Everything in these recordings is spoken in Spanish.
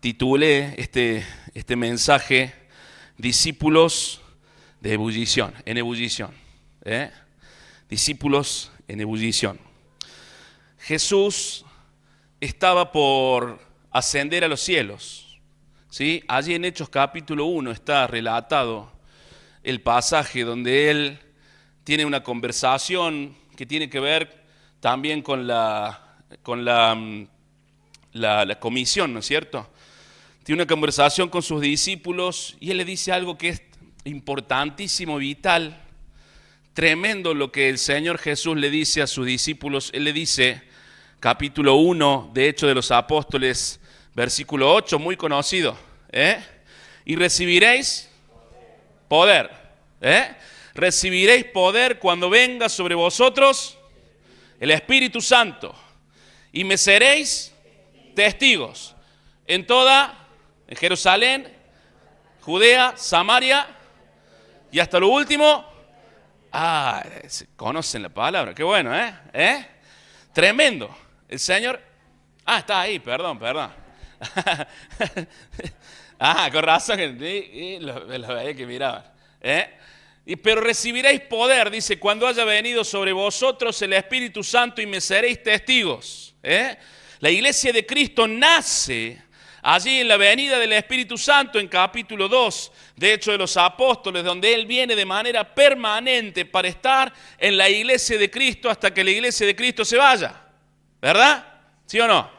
Titulé este mensaje Discípulos de ebullición, en ebullición. Discípulos en ebullición. Jesús estaba por ascender a los cielos, ¿sí? Allí en Hechos capítulo 1 está relatado el pasaje donde Él tiene una conversación que tiene que ver también con la comisión, ¿no es cierto? Tiene una conversación con sus discípulos y Él le dice algo que es importantísimo, vital, tremendo lo que el Señor Jesús le dice a sus discípulos. Él le dice, capítulo 1 de Hechos de los Apóstoles, versículo 8, muy conocido, y recibiréis poder, recibiréis poder cuando venga sobre vosotros el Espíritu Santo, y me seréis testigos en Jerusalén, Judea, Samaria y hasta lo último. Conocen la palabra, qué bueno, Tremendo. El Señor, está ahí, perdón. Con razón, los veía que miraban, Pero recibiréis poder, dice, cuando haya venido sobre vosotros el Espíritu Santo y me seréis testigos. La iglesia de Cristo nace allí en la venida del Espíritu Santo, en capítulo 2 de Hechos de los Apóstoles, donde Él viene de manera permanente para estar en la iglesia de Cristo hasta que la iglesia de Cristo se vaya. ¿Verdad? ¿Sí o no?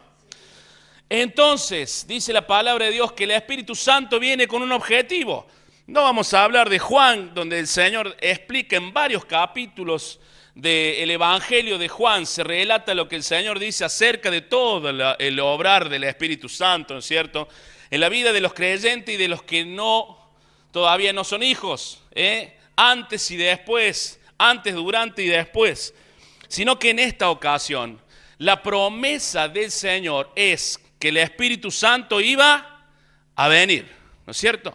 Entonces, dice la palabra de Dios que el Espíritu Santo viene con un objetivo. No vamos a hablar de Juan, donde el Señor explica en varios capítulos del Evangelio de Juan, se relata lo que el Señor dice acerca de todo el obrar del Espíritu Santo, ¿no es cierto? En la vida de los creyentes y de los que todavía no son hijos, antes y después, antes, durante y después. Sino que en esta ocasión, la promesa del Señor es que el Espíritu Santo iba a venir, ¿no es cierto?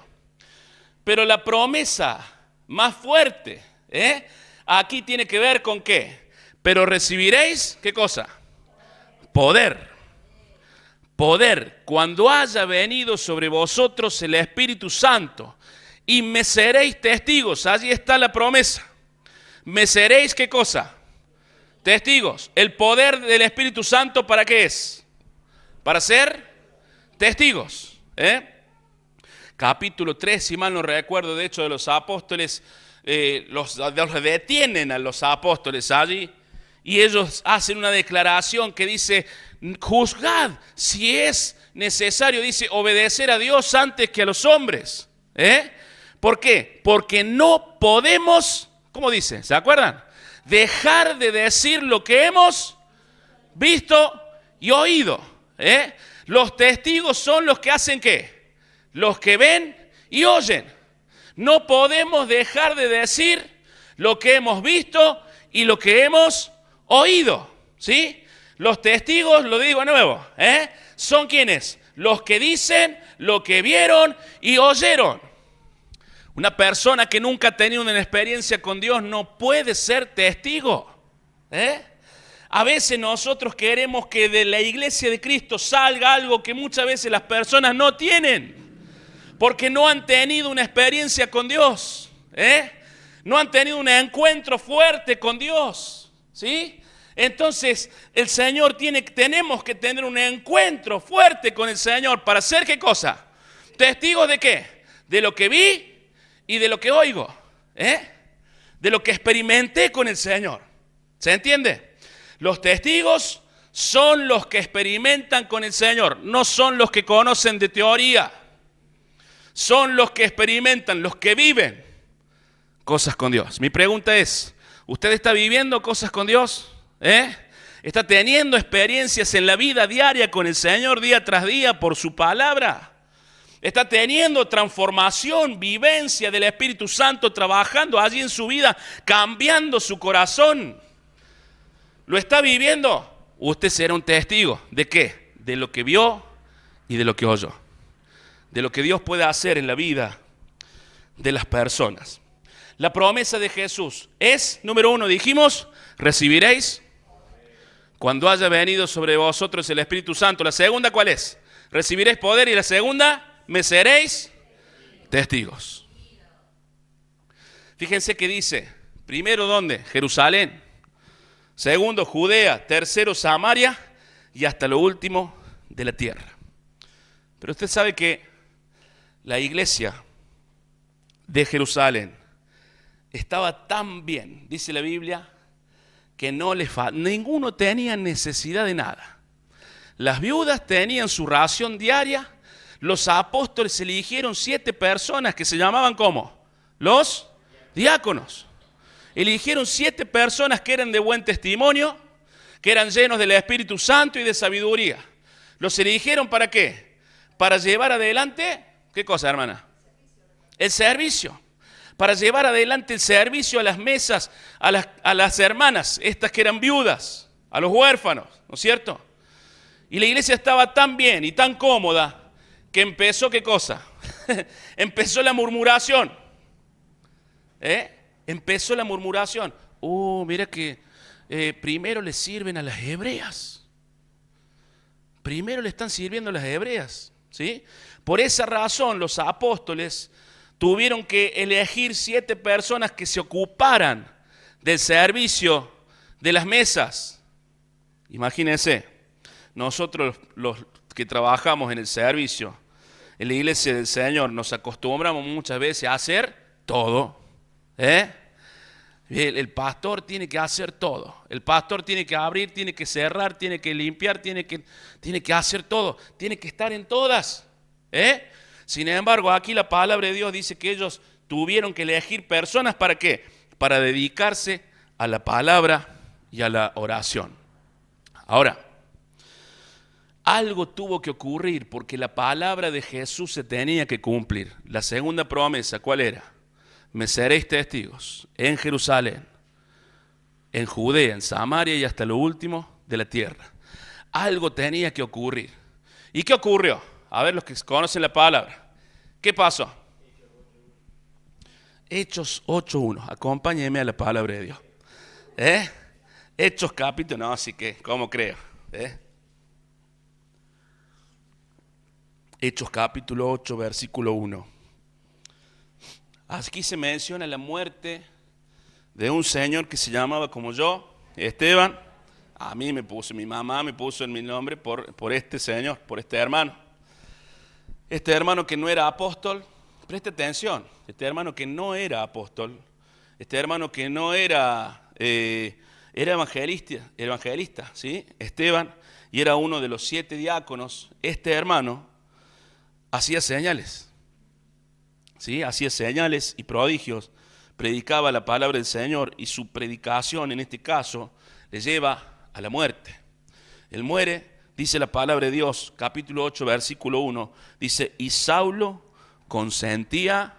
Pero la promesa más fuerte, aquí tiene que ver con ¿qué? Pero recibiréis, ¿qué cosa? Poder. Poder, cuando haya venido sobre vosotros el Espíritu Santo, y me seréis testigos. Allí está la promesa. Me seréis, ¿qué cosa? Testigos. El poder del Espíritu Santo, ¿para qué es? Para ser testigos. Capítulo 3, si mal no recuerdo, de Hechos de los Apóstoles, los detienen a los apóstoles allí y ellos hacen una declaración que dice: juzgad si es necesario, dice, obedecer a Dios antes que a los hombres. ¿Por qué? Porque no podemos, ¿cómo dice? ¿Se acuerdan? Dejar de decir lo que hemos visto y oído. Los testigos son los que hacen ¿qué? Los que ven y oyen. No podemos dejar de decir lo que hemos visto y lo que hemos oído, ¿sí? Los testigos, lo digo de nuevo, son quienes, los que dicen lo que vieron y oyeron. Una persona que nunca ha tenido una experiencia con Dios no puede ser testigo. A veces nosotros queremos que de la iglesia de Cristo salga algo que muchas veces las personas no tienen, porque no han tenido una experiencia con Dios, no han tenido un encuentro fuerte con Dios, ¿sí? Entonces el Señor tenemos que tener un encuentro fuerte con el Señor para hacer ¿qué cosa? ¿Testigos de qué? De lo que vi y de lo que oigo, de lo que experimenté con el Señor. ¿Se entiende? Los testigos son los que experimentan con el Señor, no son los que conocen de teoría. Son los que experimentan, los que viven cosas con Dios. Mi pregunta es, ¿usted está viviendo cosas con Dios? ¿Está teniendo experiencias en la vida diaria con el Señor día tras día por su palabra? ¿Está teniendo transformación, vivencia del Espíritu Santo trabajando allí en su vida, cambiando su corazón? ¿Lo está viviendo? Usted será un testigo. ¿De qué? De lo que vio y de lo que oyó. De lo que Dios puede hacer en la vida de las personas. La promesa de Jesús es, número 1, dijimos, recibiréis cuando haya venido sobre vosotros el Espíritu Santo. La segunda, ¿cuál es? Recibiréis poder. Y la segunda, me seréis testigos. Fíjense que dice, primero, ¿dónde? Jerusalén. Segundo, Judea. Tercero, Samaria. Y hasta lo último, de la tierra. Pero usted sabe que la iglesia de Jerusalén estaba tan bien, dice la Biblia, que ninguno tenía necesidad de nada. Las viudas tenían su ración diaria. Los apóstoles eligieron 7 personas que se llamaban ¿cómo? Los diáconos. Eligieron 7 personas que eran de buen testimonio, que eran llenos del Espíritu Santo y de sabiduría. ¿Los eligieron para qué? Para llevar adelante, ¿qué cosa, hermana? El servicio. Para llevar adelante el servicio a las mesas, a las hermanas, estas que eran viudas, a los huérfanos, ¿no es cierto? Y la iglesia estaba tan bien y tan cómoda que empezó, ¿qué cosa? Empezó la murmuración. Empezó la murmuración. Mira que primero le sirven a las hebreas. Primero le están sirviendo a las hebreas, ¿sí? Por esa razón los apóstoles tuvieron que elegir 7 personas que se ocuparan del servicio de las mesas. Imagínense, nosotros los que trabajamos en el servicio, en la iglesia del Señor, nos acostumbramos muchas veces a hacer todo. El pastor tiene que hacer todo. El pastor tiene que abrir, tiene que cerrar, tiene que limpiar, tiene que hacer todo. Tiene que estar en todas. Sin embargo, aquí la palabra de Dios dice que ellos tuvieron que elegir personas ¿para qué? Para dedicarse a la palabra y a la oración. Ahora, algo tuvo que ocurrir porque la palabra de Jesús se tenía que cumplir. La segunda promesa, ¿cuál era? Me seréis testigos en Jerusalén, en Judea, en Samaria y hasta lo último de la tierra. Algo tenía que ocurrir. ¿Y qué ocurrió? A ver, los que conocen la palabra. ¿Qué pasó? Hechos 8.1. Acompáñenme a la palabra de Dios. Hechos capítulo, no, así que, ¿cómo creo? Hechos capítulo 8, versículo 1. Aquí se menciona la muerte de un señor que se llamaba como yo, Esteban. A mí mi mamá me puso en mi nombre por este señor, por este hermano. Este hermano que no era apóstol, preste atención, este hermano que no era apóstol, este hermano que no era evangelista, ¿sí? Esteban, y era uno de los 7 diáconos. Este hermano hacía señales, ¿sí? Hacía señales y prodigios, predicaba la palabra del Señor y su predicación en este caso le lleva a la muerte. Él muere. Dice la palabra de Dios, capítulo 8, versículo 1, dice, y Saulo consentía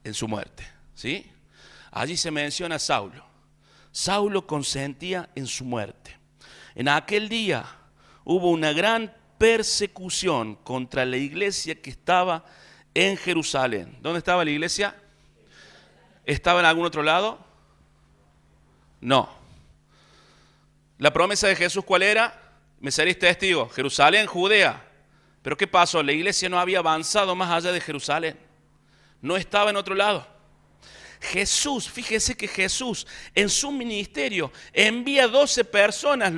en su muerte. ¿Sí? Allí se menciona a Saulo. Saulo consentía en su muerte. En aquel día hubo una gran persecución contra la iglesia que estaba en Jerusalén. ¿Dónde estaba la iglesia? ¿Estaba en algún otro lado? No. La promesa de Jesús, ¿cuál era? Me seréis testigos, Jerusalén, Judea. Pero ¿qué pasó? La iglesia no había avanzado más allá de Jerusalén. No estaba en otro lado. Jesús, fíjese que Jesús en su ministerio envía 12 personas,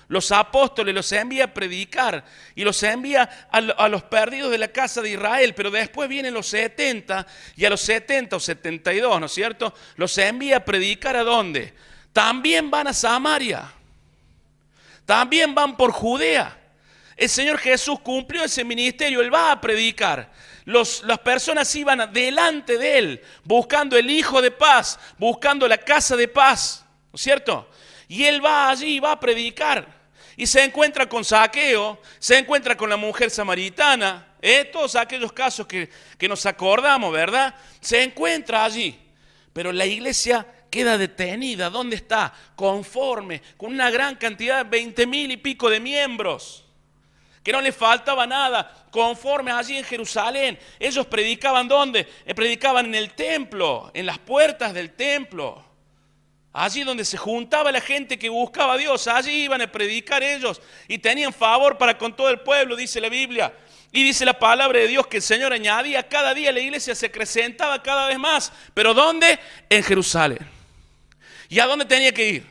los apóstoles, los envía a predicar y los envía a los perdidos de la casa de Israel. Pero después vienen los 70 y a los 70 o 72, ¿no es cierto? Los envía a predicar ¿a dónde? También van a Samaria. También van por Judea. El Señor Jesús cumplió ese ministerio, Él va a predicar. Las personas iban delante de Él, buscando el Hijo de paz, buscando la casa de paz, ¿no es cierto? Y Él va allí y va a predicar. Y se encuentra con Zaqueo, se encuentra con la mujer samaritana, todos aquellos casos que nos acordamos, ¿verdad? Se encuentra allí. Pero la iglesia queda detenida. ¿Dónde está? Conforme, con una gran cantidad, 20,000 y pico de miembros. que no les faltaba nada, conforme allí en Jerusalén. Ellos predicaban ¿dónde? Predicaban en el templo, en las puertas del templo. Allí donde se juntaba la gente que buscaba a Dios, allí iban a predicar ellos y tenían favor para con todo el pueblo, dice la Biblia. Y dice la palabra de Dios que el Señor añadía cada día, la iglesia se acrecentaba cada vez más. ¿Pero dónde? En Jerusalén. ¿Y a dónde tenía que ir?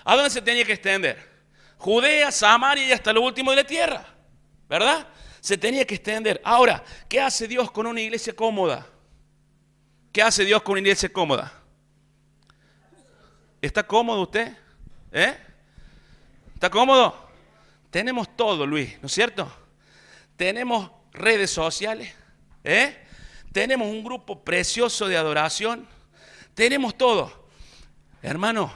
¿A dónde se tenía que extender? Judea, Samaria y hasta lo último de la tierra, ¿verdad? Se tenía que extender. Ahora, ¿qué hace Dios con una iglesia cómoda? ¿Qué hace Dios con una iglesia cómoda? ¿Está cómodo usted? ¿Está cómodo? Tenemos todo, Luis, ¿no es cierto? Tenemos redes sociales, tenemos un grupo precioso de adoración, tenemos todo. Hermano,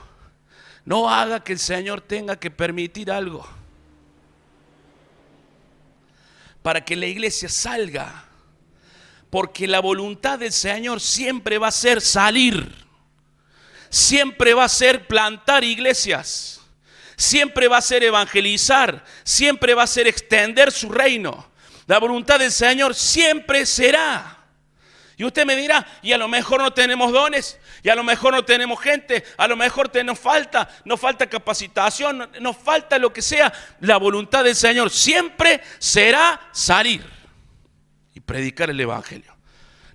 no haga que el Señor tenga que permitir algo para que la iglesia salga, porque la voluntad del Señor siempre va a ser salir, siempre va a ser plantar iglesias, siempre va a ser evangelizar, siempre va a ser extender su reino. La voluntad del Señor siempre será. Y usted me dirá, y a lo mejor no tenemos dones, y a lo mejor no tenemos gente, a lo mejor nos falta capacitación, nos falta lo que sea. La voluntad del Señor siempre será salir y predicar el evangelio.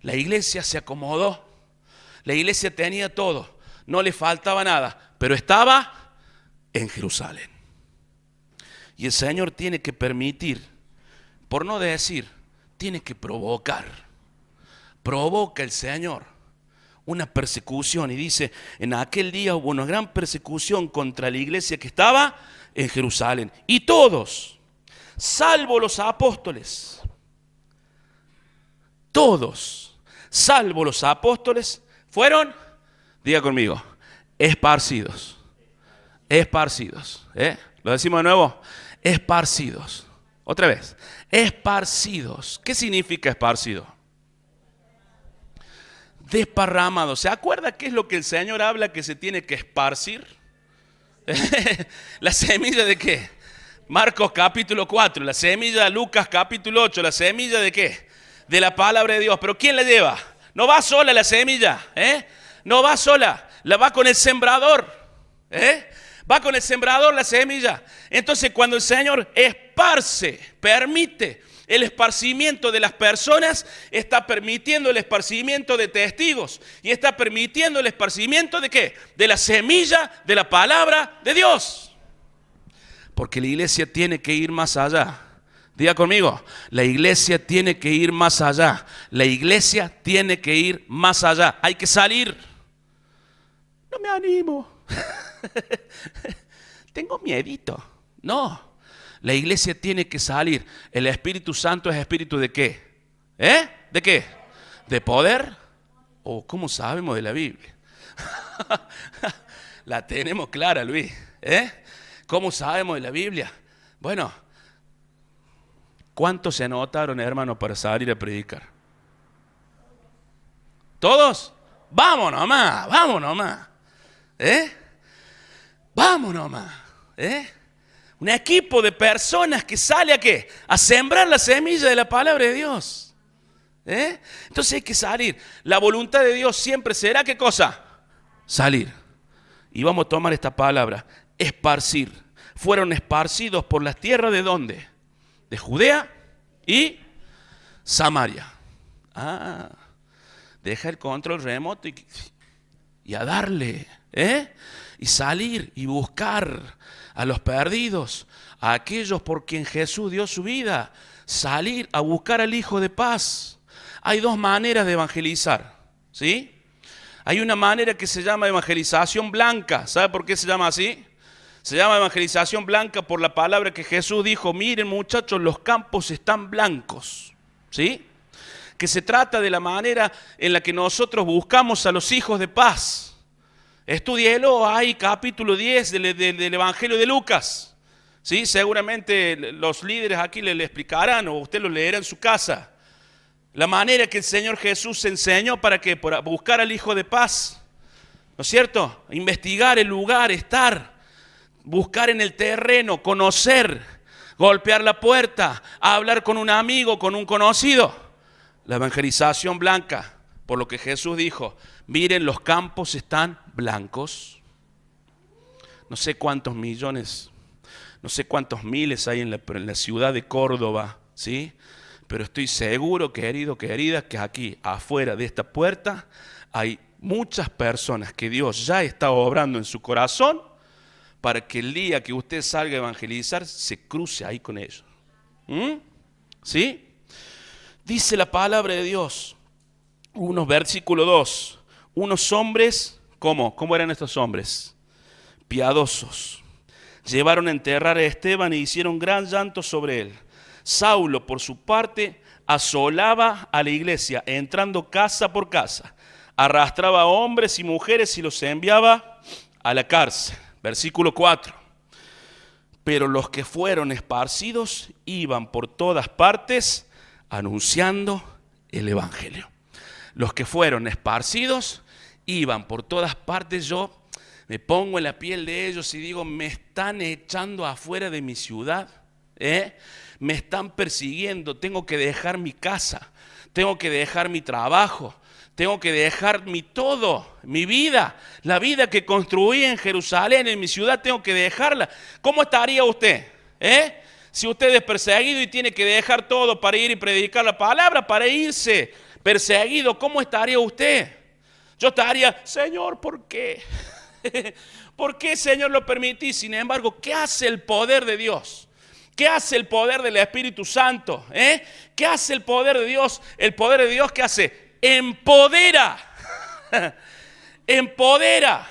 La iglesia se acomodó, la iglesia tenía todo, no le faltaba nada, pero estaba en Jerusalén. Y el Señor tiene que permitir, por no decir, tiene que provocar. Provoca el Señor una persecución y dice, en aquel día hubo una gran persecución contra la iglesia que estaba en Jerusalén. Y todos, salvo los apóstoles, todos, salvo los apóstoles, fueron, diga conmigo, esparcidos. Esparcidos. ¿Lo decimos de nuevo? Esparcidos. Otra vez. Esparcidos. ¿Qué significa esparcido? Desparramado. ¿Se acuerda qué es lo que el Señor habla que se tiene que esparcir? ¿La semilla de qué? Marcos capítulo 4. La semilla de Lucas capítulo 8. ¿La semilla de qué? De la palabra de Dios. ¿Pero quién la lleva? No va sola la semilla. No va sola. La va con el sembrador. Va con el sembrador la semilla. Entonces cuando el Señor esparce, permite el esparcimiento de las personas, está permitiendo el esparcimiento de testigos. Y está permitiendo el esparcimiento ¿de qué? De la semilla de la palabra de Dios. Porque la iglesia tiene que ir más allá. Diga conmigo, la iglesia tiene que ir más allá. La iglesia tiene que ir más allá. Hay que salir. No me animo. Tengo miedito. No. La iglesia tiene que salir. El Espíritu Santo es espíritu ¿de qué? ¿De qué? ¿De poder? ¿O cómo sabemos de la Biblia? La tenemos clara, Luis. ¿Cómo sabemos de la Biblia? Bueno, ¿cuántos se anotaron, hermano, para salir a predicar? ¿Todos? Vamos nomás, vamos nomás. Vamos nomás. Un equipo de personas que sale ¿a qué? A sembrar la semilla de la palabra de Dios. Entonces hay que salir. La voluntad de Dios siempre será ¿qué cosa? Salir. Y vamos a tomar esta palabra, esparcir. Fueron esparcidos por las tierras ¿de dónde? De Judea y Samaria. Deja el control remoto y a darle. Y salir y buscar a los perdidos, a aquellos por quien Jesús dio su vida. Salir a buscar al Hijo de Paz. Hay dos maneras de evangelizar, ¿sí? Hay una manera que se llama evangelización blanca. ¿Sabe por qué se llama así? Se llama evangelización blanca por la palabra que Jesús dijo, miren muchachos, los campos están blancos, ¿sí? Que se trata de la manera en la que nosotros buscamos a los hijos de paz. Estúdielo, hay capítulo 10 del Evangelio de Lucas. ¿Sí? Seguramente los líderes aquí le explicarán o usted lo leerá en su casa. La manera que el Señor Jesús enseñó para buscar al Hijo de Paz. ¿No es cierto? Investigar el lugar, estar, buscar en el terreno, conocer, golpear la puerta, hablar con un amigo, con un conocido. La evangelización blanca, por lo que Jesús dijo, miren, los campos están blancos. No sé cuántos millones, no sé cuántos miles hay en la ciudad de Córdoba, ¿sí? Pero estoy seguro, querido, querida, que aquí, afuera de esta puerta, hay muchas personas que Dios ya está obrando en su corazón para que el día que usted salga a evangelizar, se cruce ahí con ellos. ¿Sí? Dice la palabra de Dios, versículo 2, unos hombres, ¿cómo eran estos hombres? Piadosos. Llevaron a enterrar a Esteban e hicieron gran llanto sobre él. Saulo, por su parte, asolaba a la iglesia, entrando casa por casa. Arrastraba a hombres y mujeres y los enviaba a la cárcel. Versículo 4. Pero los que fueron esparcidos iban por todas partes anunciando el evangelio. Los que fueron esparcidos iban por todas partes. Yo me pongo en la piel de ellos y digo, me están echando afuera de mi ciudad, me están persiguiendo, tengo que dejar mi casa, tengo que dejar mi trabajo, tengo que dejar mi todo, mi vida, la vida que construí en Jerusalén, en mi ciudad, tengo que dejarla. ¿Cómo estaría usted? Si usted es perseguido y tiene que dejar todo para ir y predicar la palabra, para irse perseguido, ¿cómo estaría usted? Yo estaría, Señor, ¿por qué? ¿Por qué, Señor, lo permití? Sin embargo, ¿qué hace el poder de Dios? ¿Qué hace el poder del Espíritu Santo? ¿Qué hace el poder de Dios? El poder de Dios, ¿qué hace? Empodera. Empodera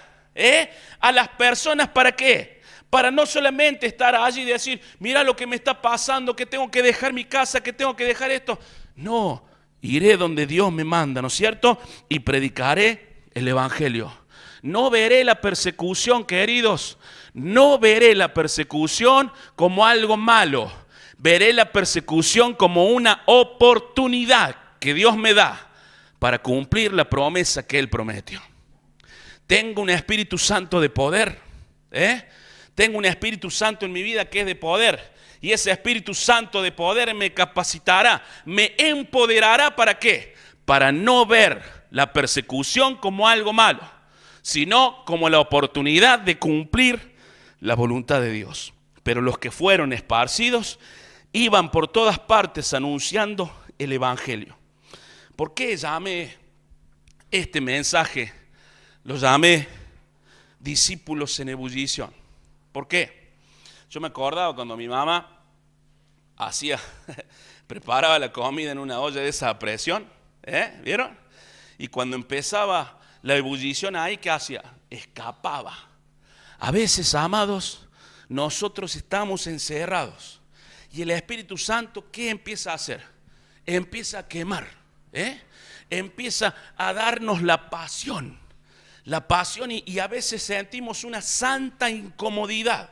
a las personas. ¿Para qué? Para no solamente estar allí y decir, mira lo que me está pasando, que tengo que dejar mi casa, que tengo que dejar esto. No, iré donde Dios me manda, ¿no es cierto? Y predicaré el evangelio. No veré la persecución, queridos, no veré la persecución como algo malo. Veré la persecución como una oportunidad que Dios me da para cumplir la promesa que Él prometió. Tengo un Espíritu Santo de poder, Tengo un Espíritu Santo en mi vida que es de poder. Y ese Espíritu Santo de poder me capacitará, me empoderará. ¿Para qué? Para no ver la persecución como algo malo, sino como la oportunidad de cumplir la voluntad de Dios. Pero los que fueron esparcidos iban por todas partes anunciando el evangelio. ¿Por qué llamé este mensaje? Lo llamé discípulos en ebullición. ¿Por qué? Yo me acordaba cuando mi mamá preparaba la comida en una olla de esa a presión, ¿vieron? Y cuando empezaba la ebullición ahí, ¿qué hacía? Escapaba. A veces, amados, nosotros estamos encerrados y el Espíritu Santo, ¿qué empieza a hacer? Empieza a quemar, empieza a darnos la pasión y a veces sentimos una santa incomodidad.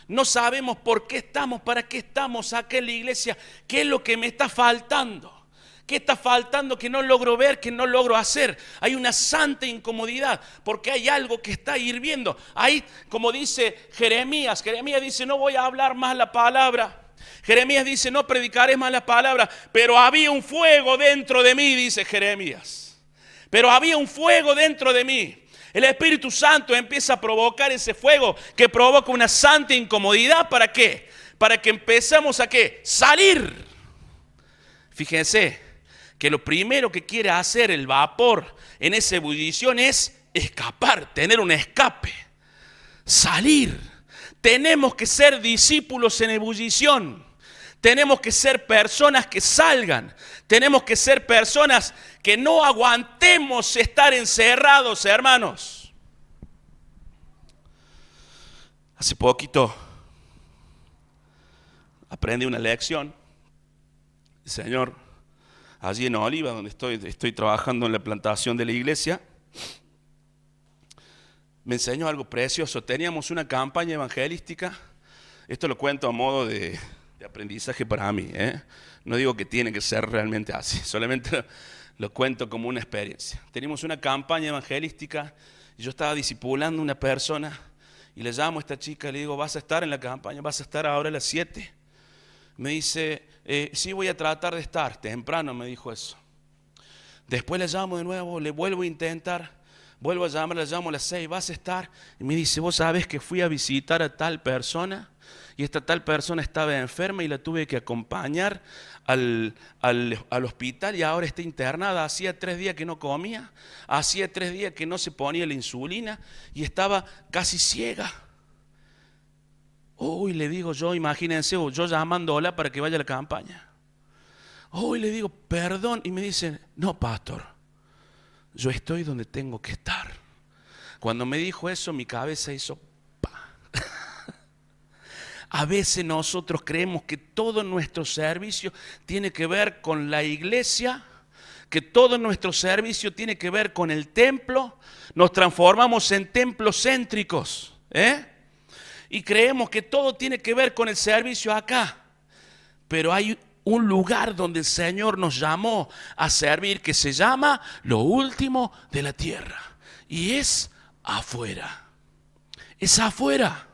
No sabemos por qué estamos, para qué estamos acá en la iglesia, qué es lo que me está faltando. ¿Qué está faltando que no logro ver, que no logro hacer? Hay una santa incomodidad porque hay algo que está hirviendo. Ahí, como dice Jeremías dice, no voy a hablar más la palabra. Jeremías dice, no predicaré más la palabra. Pero había un fuego dentro de mí, dice Jeremías. Pero había un fuego dentro de mí. El Espíritu Santo empieza a provocar ese fuego que provoca una santa incomodidad. ¿Para qué? Para que empecemos a ¿qué? Salir. Fíjense que lo primero que quiere hacer el vapor en esa ebullición es escapar, tener un escape, salir. Tenemos que ser discípulos en ebullición. Tenemos que ser personas que salgan. Tenemos que ser personas que no aguantemos estar encerrados, hermanos. Hace poquito aprendí una lección. Señor, allí en Oliva, donde estoy trabajando en la plantación de la iglesia, me enseñó algo precioso. Teníamos una campaña evangelística. Esto lo cuento a modo de aprendizaje para mí, No digo que tiene que ser realmente así, solamente lo cuento como una experiencia. Teníamos una campaña evangelística y yo estaba discipulando a una persona y le llamo a esta chica y le digo, ¿vas a estar en la campaña? ¿Vas a estar ahora a las 7? Me dice, sí, voy a tratar de estar. Temprano me dijo eso. Después la llamo de nuevo, le vuelvo a intentar. Vuelvo a llamar, la llamo a las 6, ¿vas a estar? Y me dice, vos sabés que fui a visitar a tal persona y esta tal persona estaba enferma y la tuve que acompañar al hospital y ahora está internada. Hacía 3 días que no comía, hacía 3 días que no se ponía la insulina y estaba casi ciega. Uy, le digo yo, imagínense, yo llamándola para que vaya a la campaña. Uy, le digo, perdón, y me dice, no, pastor, yo estoy donde tengo que estar. Cuando me dijo eso, mi cabeza hizo pa. A veces nosotros creemos que todo nuestro servicio tiene que ver con la iglesia, que todo nuestro servicio tiene que ver con el templo. Nos transformamos en templos céntricos, y creemos que todo tiene que ver con el servicio acá. Pero hay un lugar donde el Señor nos llamó a servir que se llama lo último de la tierra. Y es afuera. Es afuera.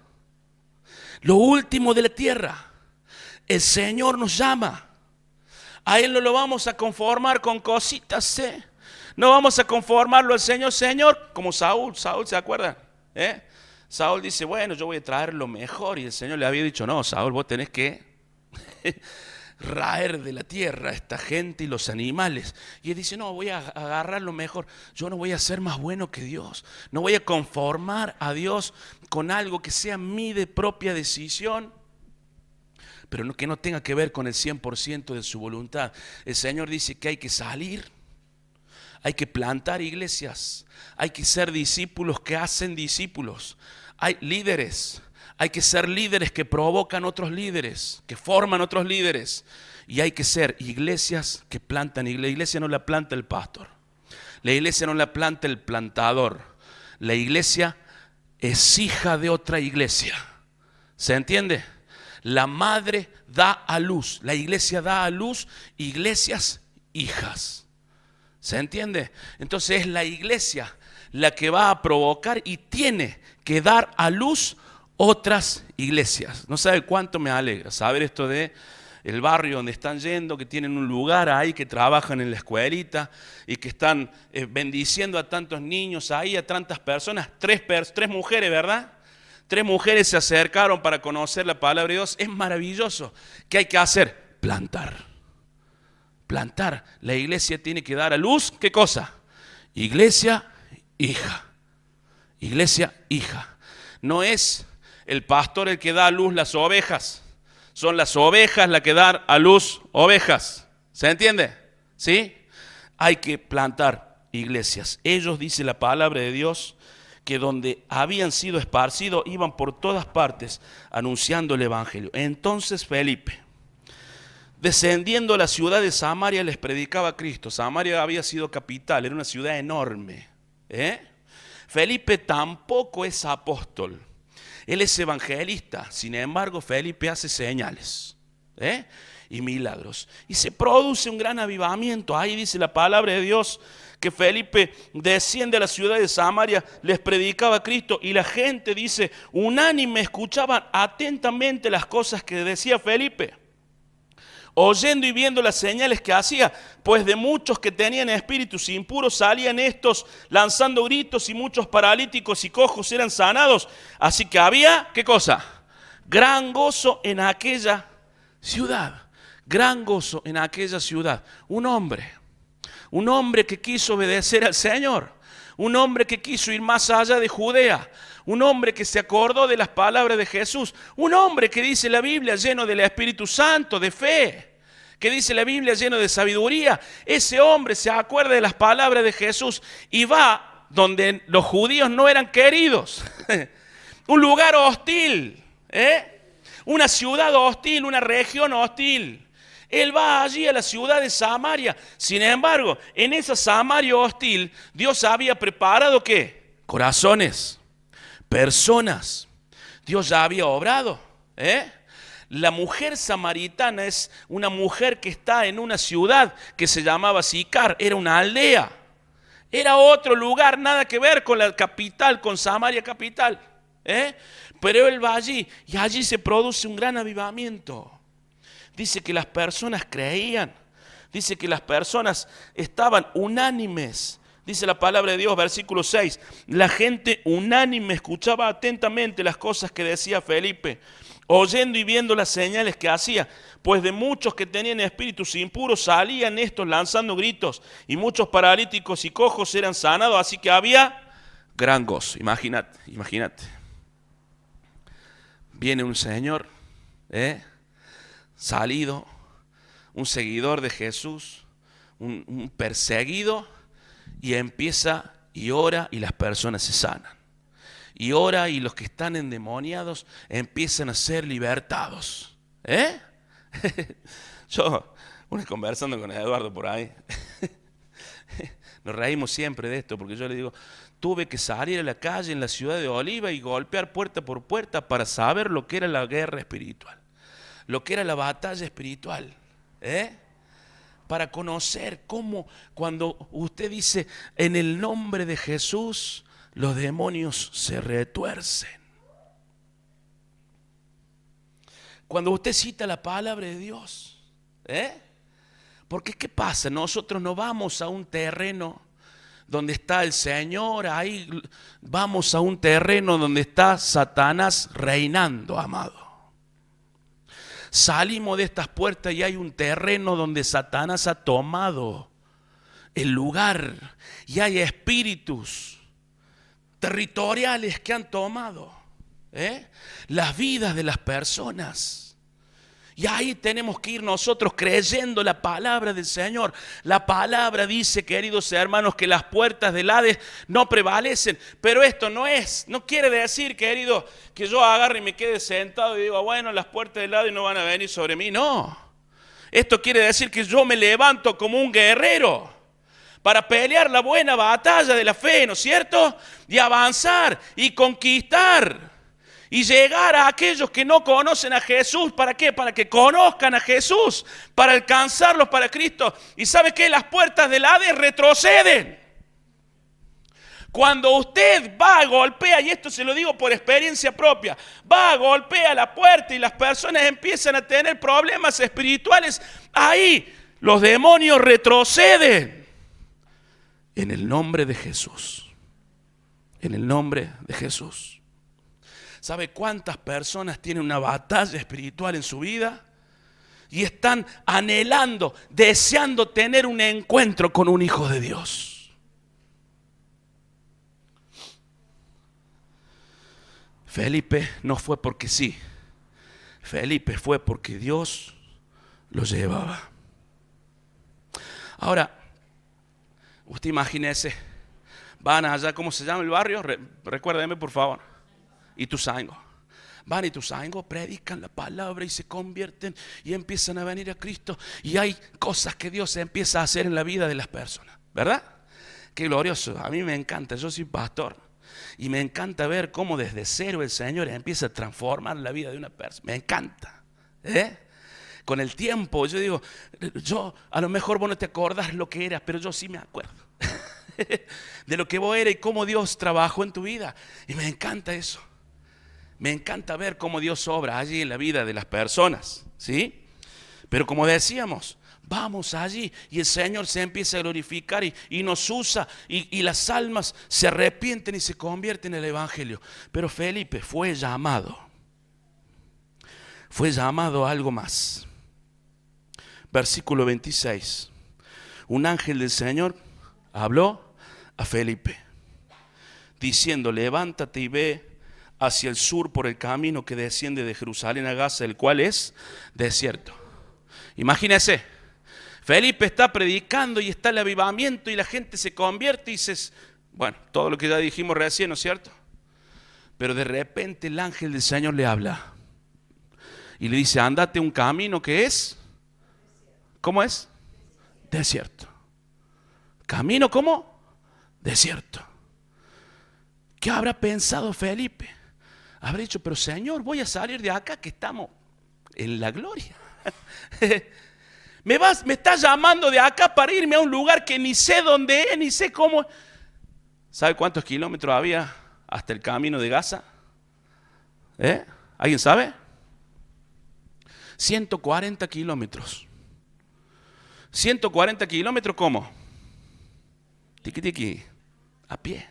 Lo último de la tierra. El Señor nos llama. A Él no lo vamos a conformar con cositas, No vamos a conformarlo al Señor. Señor, como Saúl, ¿se acuerdan? Saúl dice, bueno, yo voy a traer lo mejor. Y el Señor le había dicho, no, Saúl, vos tenés que raer de la tierra a esta gente y los animales. Y él dice, no, voy a agarrar lo mejor. Yo no voy a ser más bueno que Dios. No voy a conformar a Dios con algo que sea mi propia decisión, pero que no tenga que ver con el 100% de su voluntad. El Señor dice que hay que salir, hay que plantar iglesias, hay que ser discípulos que hacen discípulos. Hay líderes. Hay que ser líderes que provocan otros líderes, que forman otros líderes. Y hay que ser iglesias que plantan. La iglesia no la planta el pastor. La iglesia no la planta el plantador. La iglesia es hija de otra iglesia. ¿Se entiende? La madre da a luz. La iglesia da a luz iglesias hijas. ¿Se entiende? Entonces es la iglesia la que va a provocar y tiene que dar a luz otras iglesias. No sabe cuánto me alegra saber esto de el barrio donde están yendo, que tienen un lugar ahí, que trabajan en la escuelita y que están bendiciendo a tantos niños ahí, a tantas personas. Tres mujeres, ¿verdad? 3 mujeres se acercaron para conocer la palabra de Dios. Es maravilloso. ¿Qué hay que hacer? Plantar. Plantar. La iglesia tiene que dar a luz, ¿qué cosa? Iglesia hija. Iglesia hija. No es el pastor el que da a luz las ovejas. Son las ovejas las que dan a luz ovejas. ¿Se entiende? ¿Sí? Hay que plantar iglesias. Ellos, dice la palabra de Dios, que donde habían sido esparcidos iban por todas partes anunciando el evangelio. Entonces Felipe, descendiendo a la ciudad de Samaria, les predicaba a Cristo. Samaria había sido capital, era una ciudad enorme. Felipe tampoco es apóstol. Él es evangelista. Sin embargo, Felipe hace señales y milagros. Y se produce un gran avivamiento. Ahí dice la palabra de Dios que Felipe desciende a la ciudad de Samaria, les predicaba a Cristo y la gente, dice, unánime escuchaban atentamente las cosas que decía Felipe, oyendo y viendo las señales que hacía, pues de muchos que tenían espíritus impuros salían estos lanzando gritos y muchos paralíticos y cojos eran sanados. Así que había, ¿qué cosa? Gran gozo en aquella ciudad. Gran gozo en aquella ciudad. Un hombre que quiso obedecer al Señor. Un hombre que quiso ir más allá de Judea. Un hombre que se acordó de las palabras de Jesús. Un hombre que dice la Biblia lleno del Espíritu Santo, de fe. Que dice la Biblia lleno de sabiduría. Ese hombre se acuerda de las palabras de Jesús y va donde los judíos no eran queridos. Un lugar hostil. Una ciudad hostil, una región hostil. Él va allí a la ciudad de Samaria. Sin embargo, en esa Samaria hostil, Dios había preparado ¿qué? Corazones, personas. Dios ya había obrado. La mujer samaritana es una mujer que está en una ciudad que se llamaba Sicar. Era una aldea. Era otro lugar, nada que ver con la capital, con Samaria capital. Pero él va allí y allí se produce un gran avivamiento. Dice que las personas creían. Dice que las personas estaban unánimes. Dice la palabra de Dios, versículo 6. La gente unánime escuchaba atentamente las cosas que decía Felipe, oyendo y viendo las señales que hacía. Pues de muchos que tenían espíritus impuros salían estos lanzando gritos, y muchos paralíticos y cojos eran sanados, así que había gran gozo. Imagínate. Viene un señor, salido, un seguidor de Jesús, un perseguido, y empieza y ora y las personas se sanan. Y ora y los que están endemoniados empiezan a ser libertados. Yo, conversando con Eduardo por ahí, nos reímos siempre de esto, porque yo le digo, tuve que salir a la calle en la ciudad de Oliva y golpear puerta por puerta para saber lo que era la guerra espiritual, lo que era la batalla espiritual, para conocer cómo cuando usted dice en el nombre de Jesús, los demonios se retuercen. Cuando usted cita la palabra de Dios, porque ¿qué pasa? Nosotros no vamos a un terreno donde está el Señor, ahí vamos a un terreno donde está Satanás reinando, amado. Salimos de estas puertas y hay un terreno donde Satanás ha tomado el lugar y hay espíritus territoriales que han tomado las vidas de las personas. Y ahí tenemos que ir nosotros creyendo la palabra del Señor. La palabra dice, queridos hermanos, que las puertas del Hades no prevalecen. Pero esto no quiere decir, querido, que yo agarre y me quede sentado y digo, bueno, las puertas del Hades no van a venir sobre mí. No. Esto quiere decir que yo me levanto como un guerrero para pelear la buena batalla de la fe, ¿no es cierto? Y avanzar y conquistar. Y llegar a aquellos que no conocen a Jesús. ¿Para qué? Para que conozcan a Jesús. Para alcanzarlos para Cristo. ¿Y sabe qué? Las puertas del Hades retroceden. Cuando usted va, golpea, y esto se lo digo por experiencia propia, va, golpea la puerta y las personas empiezan a tener problemas espirituales, ahí los demonios retroceden. En el nombre de Jesús. En el nombre de Jesús. ¿Sabe cuántas personas tienen una batalla espiritual en su vida? Y están anhelando, deseando tener un encuentro con un hijo de Dios. Felipe no fue porque sí. Felipe fue porque Dios lo llevaba. Ahora, usted imagínese, van allá, ¿cómo se llama el barrio? Recuérdeme por favor. Ituzaingó. Van a Ituzaingó, predican la palabra y se convierten y empiezan a venir a Cristo. Y hay cosas que Dios empieza a hacer en la vida de las personas, ¿verdad? Qué glorioso, a mí me encanta, yo soy pastor y me encanta ver cómo desde cero el Señor empieza a transformar la vida de una persona. Me encanta, Con el tiempo, yo digo, a lo mejor vos no te acordás lo que eras, pero yo sí me acuerdo de lo que vos eras y cómo Dios trabajó en tu vida. Y me encanta eso. Me encanta ver cómo Dios obra allí en la vida de las personas, ¿sí? Pero como decíamos, vamos allí y el Señor se empieza a glorificar y nos usa y las almas se arrepienten y se convierten en el Evangelio. Pero Felipe fue llamado a algo más. Versículo 26. Un ángel del Señor habló a Felipe diciendo, levántate y ve hacia el sur por el camino que desciende de Jerusalén a Gaza, el cual es desierto. Imagínese, Felipe está predicando y está el avivamiento y la gente se convierte y bueno, todo lo que ya dijimos recién, ¿no es cierto? Pero de repente el ángel del Señor le habla y le dice, andate un camino que es, ¿cómo es? Desierto. ¿Camino cómo? Desierto. ¿Qué habrá pensado Felipe? Habrá dicho, pero Señor, voy a salir de acá que estamos en la gloria. Me estás llamando de acá para irme a un lugar que ni sé dónde es, ni sé cómo. ¿Sabe cuántos kilómetros había hasta el camino de Gaza? ¿Alguien sabe? 140 kilómetros. 140 kilómetros, ¿cómo? Tiqui, tiqui, a pie,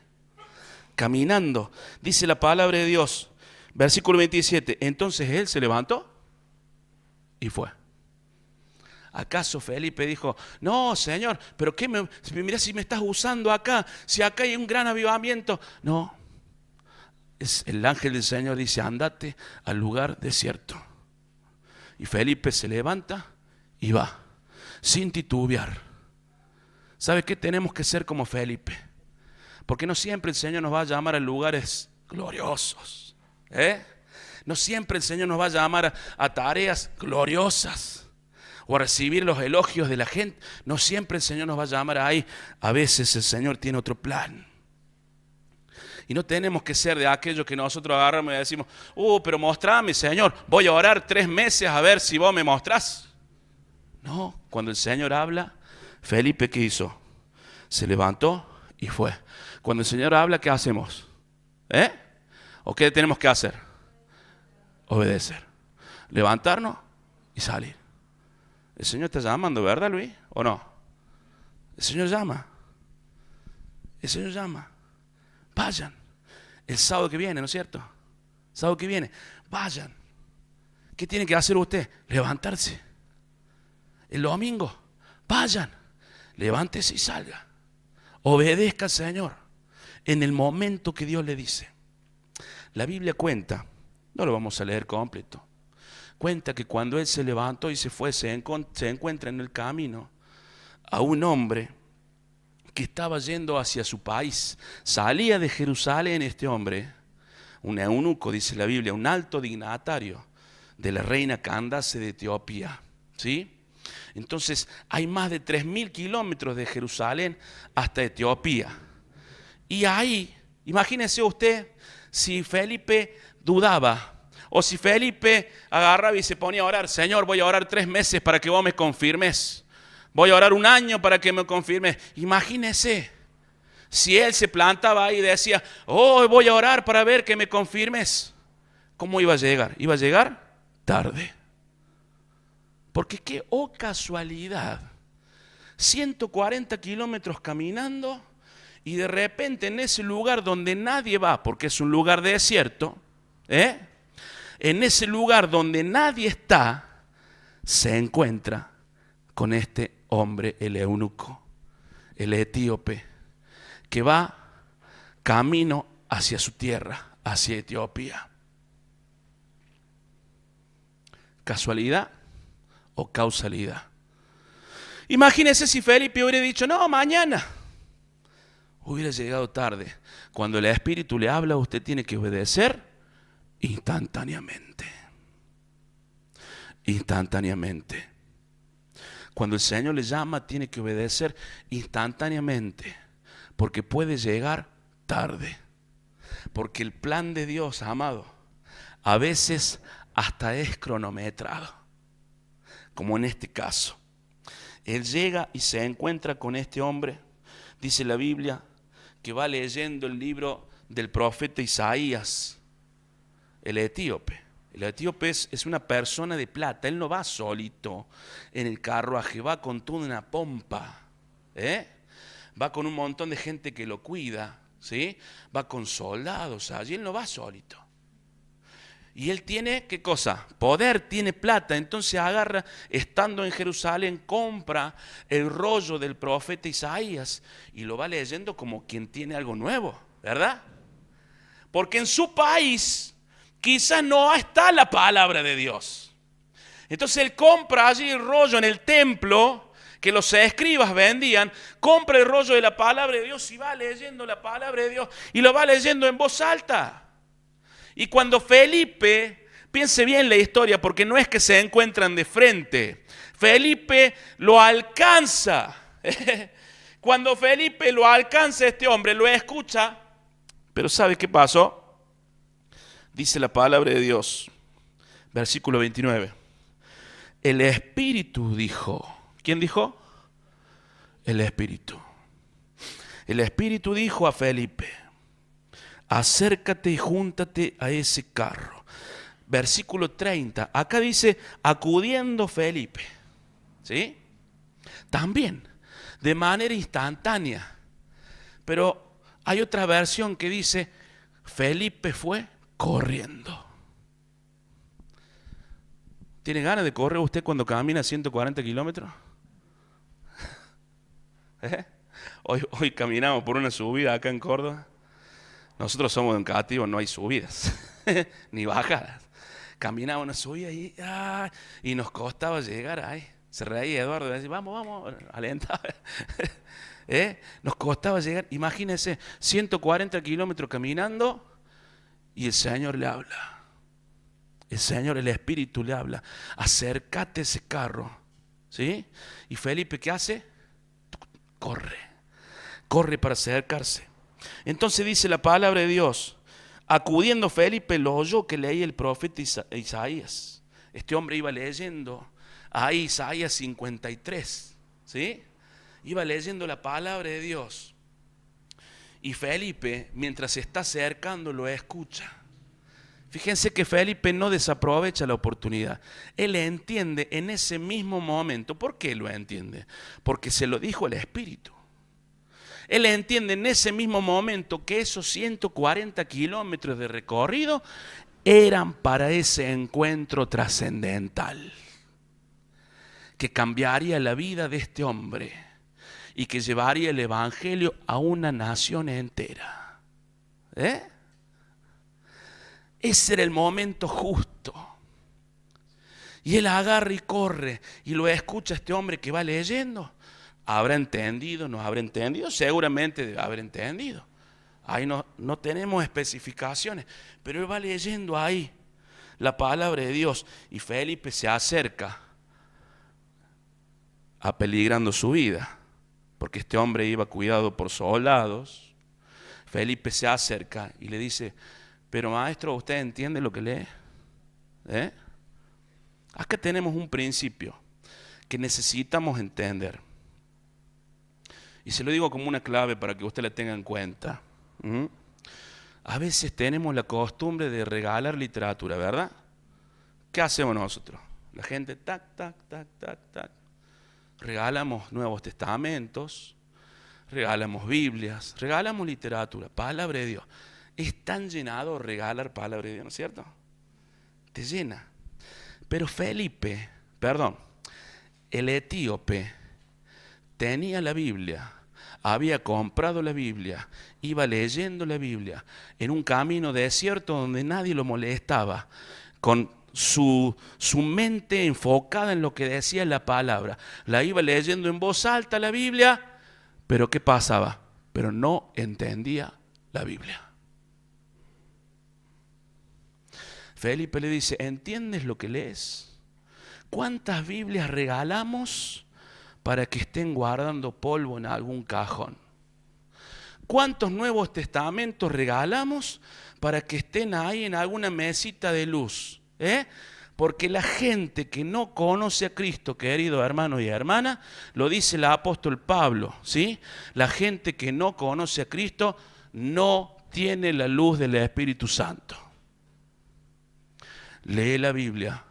caminando. Dice la palabra de Dios, versículo 27. Entonces él se levantó y fue. ¿Acaso Felipe dijo, no, Señor, pero qué mira si me estás usando acá, si acá hay un gran avivamiento? No, el ángel del Señor dice, andate al lugar desierto. Y Felipe se levanta y va, sin titubear. ¿Sabe qué? Tenemos que ser como Felipe, porque no siempre el Señor nos va a llamar a lugares gloriosos, no siempre el Señor nos va a llamar a tareas gloriosas o a recibir los elogios de la gente. No siempre el Señor nos va a llamar ahí. A veces el Señor tiene otro plan. Y no tenemos que ser de aquellos que nosotros agarramos y decimos, pero mostrame, Señor, voy a orar 3 meses a ver si vos me mostrás. No, cuando el Señor habla, Felipe, ¿qué hizo? Se levantó y fue. Cuando el Señor habla, ¿qué hacemos? ¿O qué tenemos que hacer? Obedecer. Levantarnos y salir. El Señor está llamando, ¿verdad, Luis? ¿O no? El Señor llama. El Señor llama. Vayan. El sábado que viene, ¿no es cierto? El sábado que viene, vayan. ¿Qué tiene que hacer usted? Levantarse. El domingo, vayan. Levántese y salga. Obedezca al Señor en el momento que Dios le dice. La Biblia cuenta, no lo vamos a leer completo, cuenta que cuando él se levantó y se fue, se encuentra en el camino a un hombre que estaba yendo hacia su país. Salía de Jerusalén este hombre, un eunuco, dice la Biblia, un alto dignatario de la reina Candace de Etiopía, ¿sí? Entonces hay más de 3.000 kilómetros de Jerusalén hasta Etiopía. Y ahí, imagínese usted si Felipe dudaba, o si Felipe agarraba y se ponía a orar, Señor, voy a orar 3 meses para que vos me confirmes. Voy a orar 1 año para que me confirmes. Imagínese si él se plantaba ahí y decía, voy a orar para ver que me confirmes. ¿Cómo iba a llegar? Iba a llegar tarde. Porque qué casualidad. 140 kilómetros caminando y de repente en ese lugar donde nadie va, porque es un lugar desierto, en ese lugar donde nadie está, se encuentra con este hombre, el eunuco, el etíope, que va camino hacia su tierra, hacia Etiopía. ¿Casualidad o causalidad? Imagínese si Felipe hubiera dicho, no, mañana. Hubiera llegado tarde. Cuando el Espíritu le habla, usted tiene que obedecer instantáneamente. Instantáneamente. Cuando el Señor le llama, tiene que obedecer instantáneamente, porque puede llegar tarde. Porque el plan de Dios, amado, a veces hasta es cronometrado, como en este caso. Él llega y se encuentra con este hombre. Dice la Biblia que va leyendo el libro del profeta Isaías, el etíope. El etíope es una persona de plata. Él no va solito en el carruaje, va con toda una pompa, va con un montón de gente que lo cuida, ¿sí? Va con soldados allí, él no va solito. Y él tiene, ¿qué cosa? Poder, tiene plata. Entonces agarra, estando en Jerusalén, compra el rollo del profeta Isaías y lo va leyendo como quien tiene algo nuevo, ¿verdad? Porque en su país quizás no está la palabra de Dios. Entonces él compra allí el rollo en el templo que los escribas vendían, compra el rollo de la palabra de Dios y va leyendo la palabra de Dios y lo va leyendo en voz alta. Y cuando Felipe, piense bien la historia, porque no es que se encuentran de frente, Felipe lo alcanza. Cuando Felipe lo alcanza, este hombre lo escucha, pero ¿sabe qué pasó? Dice la palabra de Dios, versículo 29. El Espíritu dijo, ¿quién dijo? El Espíritu. El Espíritu dijo a Felipe, acércate y júntate a ese carro. versículo 30. Acá dice, acudiendo Felipe. ¿Sí? También, de manera instantánea. Pero hay otra versión que dice, Felipe fue corriendo. ¿Tiene ganas de correr usted cuando camina 140 kilómetros? Hoy caminamos por una subida acá en Córdoba. Nosotros somos educativos, no hay subidas, ni bajadas. Caminamos una subida y nos costaba llegar ahí. Se reía Eduardo y decía, vamos, alentaba. Nos costaba llegar, imagínense, 140 kilómetros caminando y el Señor le habla. El Señor, el Espíritu le habla. Acércate a ese carro. ¿Sí? Y Felipe, ¿qué hace? Corre para acercarse. Entonces dice la palabra de Dios, acudiendo Felipe lo oyó que leía el profeta Isaías. Este hombre iba leyendo ahí Isaías 53, ¿sí? Iba leyendo la palabra de Dios. Y Felipe, mientras se está acercando, lo escucha. Fíjense que Felipe no desaprovecha la oportunidad. Él entiende en ese mismo momento. ¿Por qué lo entiende? Porque se lo dijo el Espíritu. Él entiende en ese mismo momento que esos 140 kilómetros de recorrido eran para ese encuentro trascendental que cambiaría la vida de este hombre y que llevaría el Evangelio a una nación entera. Ese era el momento justo. Y él agarra y corre y lo escucha este hombre que va leyendo. ¿Habrá entendido? ¿No habrá entendido? Seguramente debe haber entendido. Ahí no tenemos especificaciones, pero él va leyendo ahí la palabra de Dios y Felipe se acerca apeligrando su vida, porque este hombre iba cuidado por soldados. Felipe se acerca y le dice, pero maestro, ¿usted entiende lo que lee? Acá tenemos un principio que necesitamos entender. Y se lo digo como una clave para que usted la tenga en cuenta. A veces tenemos la costumbre de regalar literatura, ¿verdad? ¿Qué hacemos nosotros? La gente, tac. Regalamos Nuevos Testamentos, regalamos Biblias, regalamos literatura, palabra de Dios. Es tan llenado regalar palabra de Dios, ¿no es cierto? Te llena. Pero el etíope tenía la Biblia, había comprado la Biblia, iba leyendo la Biblia en un camino desierto donde nadie lo molestaba, con su mente enfocada en lo que decía la palabra. La iba leyendo en voz alta la Biblia, pero ¿qué pasaba? Pero no entendía la Biblia. Felipe le dice, ¿entiendes lo que lees? ¿Cuántas Biblias regalamos para que estén guardando polvo en algún cajón? ¿Cuántos Nuevos Testamentos regalamos para que estén ahí en alguna mesita de luz? Porque la gente que no conoce a Cristo, queridos hermanos y hermanas, lo dice el apóstol Pablo, ¿sí? La gente que no conoce a Cristo no tiene la luz del Espíritu Santo. Lee la Biblia,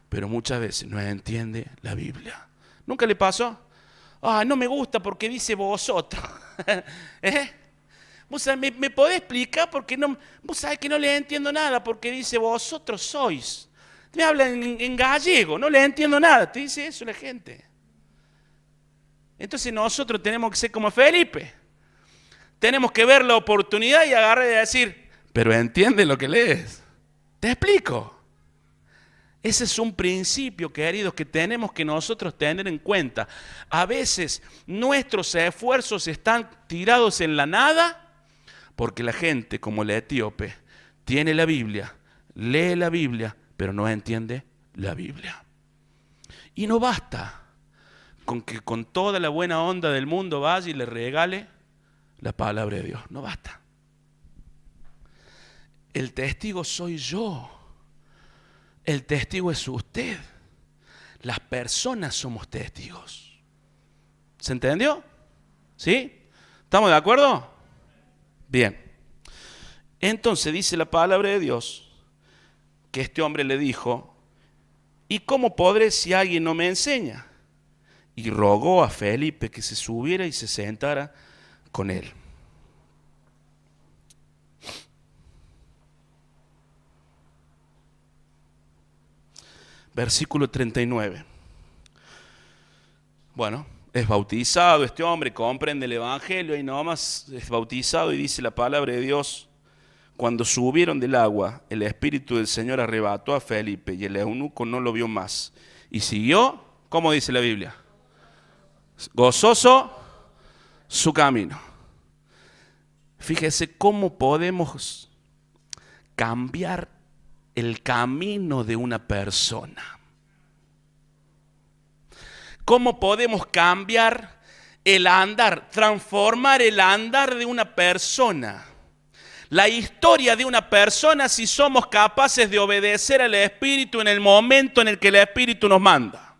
pero muchas veces no entiende la Biblia. ¿Nunca le pasó? No me gusta porque dice vosotros. ¿Vos sabés, me podés explicar? Porque no, vos sabés que no le entiendo nada porque dice vosotros sois. Me hablan en gallego, no le entiendo nada. Te dice eso la gente. Entonces nosotros tenemos que ser como Felipe. Tenemos que ver la oportunidad y agarrar y decir, pero entiende lo que lees. ¿Te explico? Ese es un principio, queridos, que tenemos que nosotros tener en cuenta. A veces nuestros esfuerzos están tirados en la nada porque la gente, como el etíope, tiene la Biblia, lee la Biblia, pero no entiende la Biblia. Y no basta con que con toda la buena onda del mundo vaya y le regale la palabra de Dios. No basta. El testigo soy yo. El testigo es usted. Las personas somos testigos. ¿Se entendió? ¿Sí? ¿Estamos de acuerdo? Bien. Entonces dice la palabra de Dios que este hombre le dijo: ¿y cómo podré si alguien no me enseña? Y rogó a Felipe que se subiera y se sentara con él. Versículo 39. Bueno, es bautizado este hombre, comprende el evangelio y nomás es bautizado y dice la palabra de Dios: cuando subieron del agua, el Espíritu del Señor arrebató a Felipe y el eunuco no lo vio más. Y siguió, ¿cómo dice la Biblia? Gozoso su camino. Fíjese cómo podemos cambiar el camino de una persona. ¿Cómo podemos cambiar el andar, transformar el andar de una persona? La historia de una persona si somos capaces de obedecer al Espíritu en el momento en el que el Espíritu nos manda.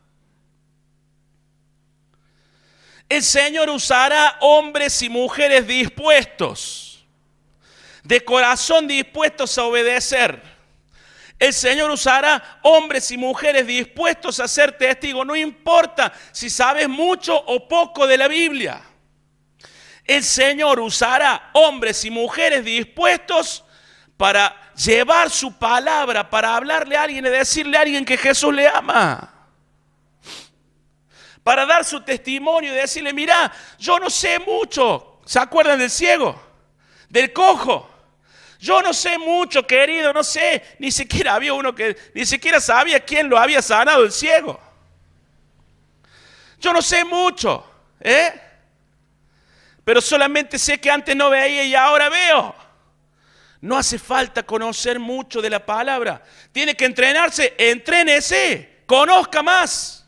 El Señor usará hombres y mujeres dispuestos, de corazón dispuestos a obedecer. El Señor usará hombres y mujeres dispuestos a ser testigos. No importa si sabes mucho o poco de la Biblia. El Señor usará hombres y mujeres dispuestos para llevar su palabra, para hablarle a alguien y decirle a alguien que Jesús le ama. Para dar su testimonio y decirle: mira, yo no sé mucho. ¿Se acuerdan del ciego? Del cojo. Yo no sé mucho, querido, no sé. Ni siquiera había uno que ni siquiera sabía quién lo había sanado, el ciego. Yo no sé mucho, pero solamente sé que antes no veía y ahora veo. No hace falta conocer mucho de la palabra. Tiene que entrenarse, entrénese, conozca más.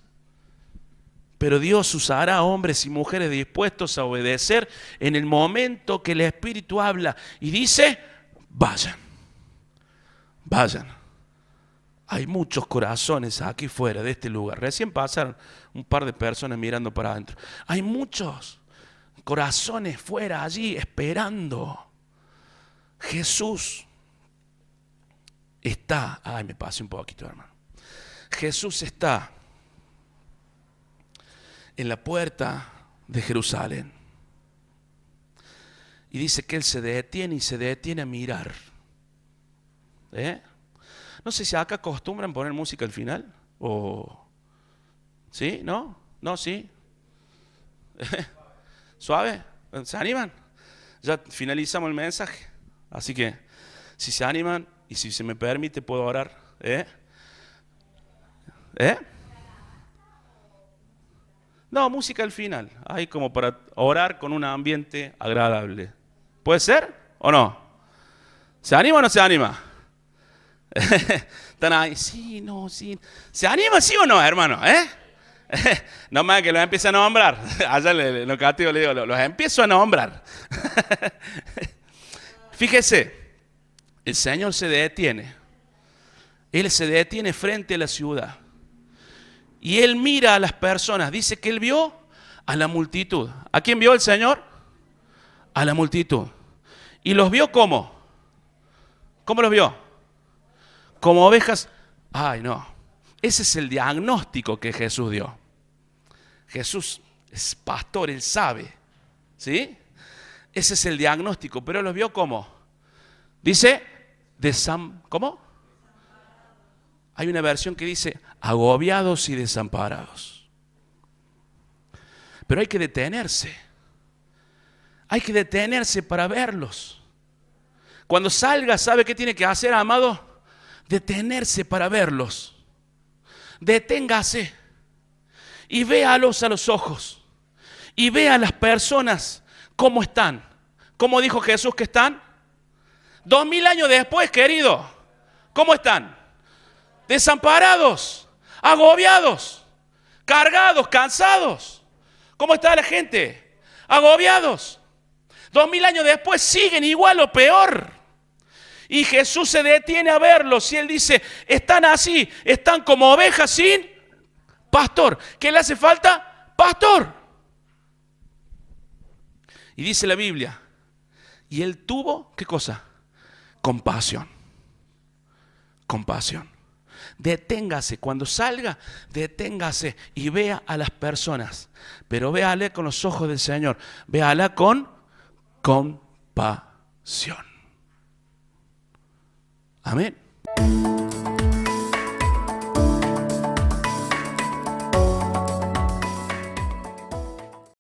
Pero Dios usará hombres y mujeres dispuestos a obedecer en el momento que el Espíritu habla y dice: vayan, vayan. Hay muchos corazones aquí fuera de este lugar. Recién pasaron un par de personas mirando para adentro. Hay muchos corazones fuera allí esperando. Jesús está. Ay, me pasé un poquito, hermano. Jesús está en la puerta de Jerusalén. Y dice que Él se detiene y se detiene a mirar. No sé si acá acostumbran poner música al final. O... ¿Sí? ¿No? ¿No? ¿Sí? ¿Suave? ¿Se animan? Ya finalizamos el mensaje. Así que, si se animan y si se me permite, puedo orar. No, música al final. Ahí como para orar con un ambiente agradable. ¿Puede ser o no? ¿Se anima o no se anima? Están ahí, sí, no, sí. ¿Se anima, sí o no, hermano? No más que los empiece a nombrar. Allá en lo cativo le digo, los empiezo a nombrar. Fíjese, el Señor se detiene. Él se detiene frente a la ciudad. Y Él mira a las personas. Dice que Él vio a la multitud. ¿A quién vio el Señor? A la multitud. ¿Y los vio cómo? ¿Cómo los vio? Como ovejas. Ay, no. Ese es el diagnóstico que Jesús dio. Jesús es pastor, Él sabe. ¿Sí? Ese es el diagnóstico. Pero los vio cómo. Dice, ¿cómo? Hay una versión que dice agobiados y desamparados. Pero hay que detenerse. Hay que detenerse para verlos. Cuando salga, ¿sabe qué tiene que hacer, amado? Detenerse para verlos. Deténgase y véalos a los ojos. Y vea a las personas cómo están. ¿Cómo dijo Jesús que están? 2000 años después, querido. ¿Cómo están? Desamparados, agobiados, cargados, cansados. ¿Cómo está la gente? Agobiados. 2000 años después siguen igual o peor. Y Jesús se detiene a verlos y Él dice, están así, están como ovejas sin pastor. ¿Qué le hace falta? Pastor. Y dice la Biblia, y Él tuvo, ¿qué cosa? Compasión. compasión. Deténgase, cuando salga, deténgase y vea a las personas. Pero véale con los ojos del Señor. Véala con compasión. Amén.